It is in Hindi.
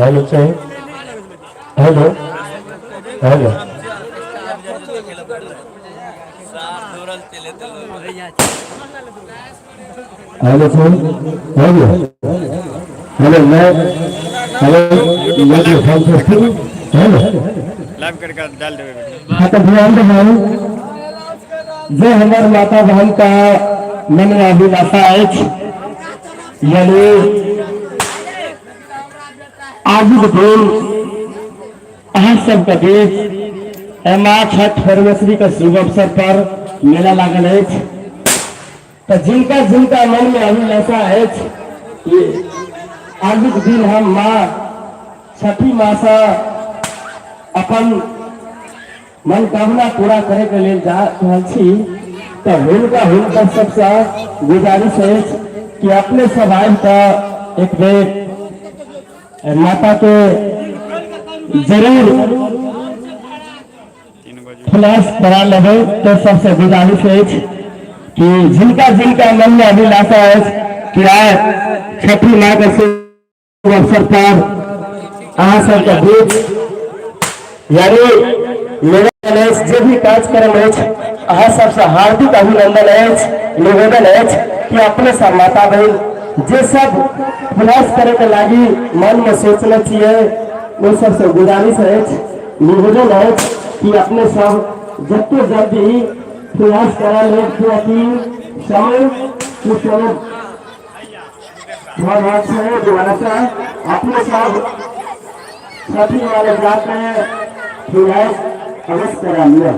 हेलो चाहिए hello hello hello phone hello hello मैं हेलो मैं जो फोन करती हूँ हेलो लाइव करके डाल देवे। हाँ तो ध्यान दबाओ जो हमारे माता बहन का मन में अभिलाषा है यानी आजुक दिन अहाँ सबका देश माँ छठ परमेश्वरी का शुभ अवसर पर मेला लागल है तो जिनका जिनका मन में अभिलाषा है कि आजुक दिन हम माँ छठी माँ से अपन मनोकामना पूरा करे के लिए जा रहल छी तो हुनका सबसे गुजारिश है कि अपने सब आए तो एक बेर माता के जरूर फ्लैश करा लेवे तो सबसे गुजारिश है कि जिनका जिनका मन में अभिलाषा है कि आए छठी माँ के शुभ अवसर पर अहाँ सबके बीच यानी मेरा जो भी कार्यक्रम है अहाँ सबसे हार्दिक अभिनंदन है निवेदन है कि अपने सब माता बहन जे सब प्रयास करे के लागी मन में सोचना चाहिए वो सबसे गुजारिश है निवेदन है कि अपने सब जितने जल्दी प्रयास करा ले समय कुछ दोबारा से अपने सब सभी वाले जाते हैं प्रयास अवश्य करा लिया।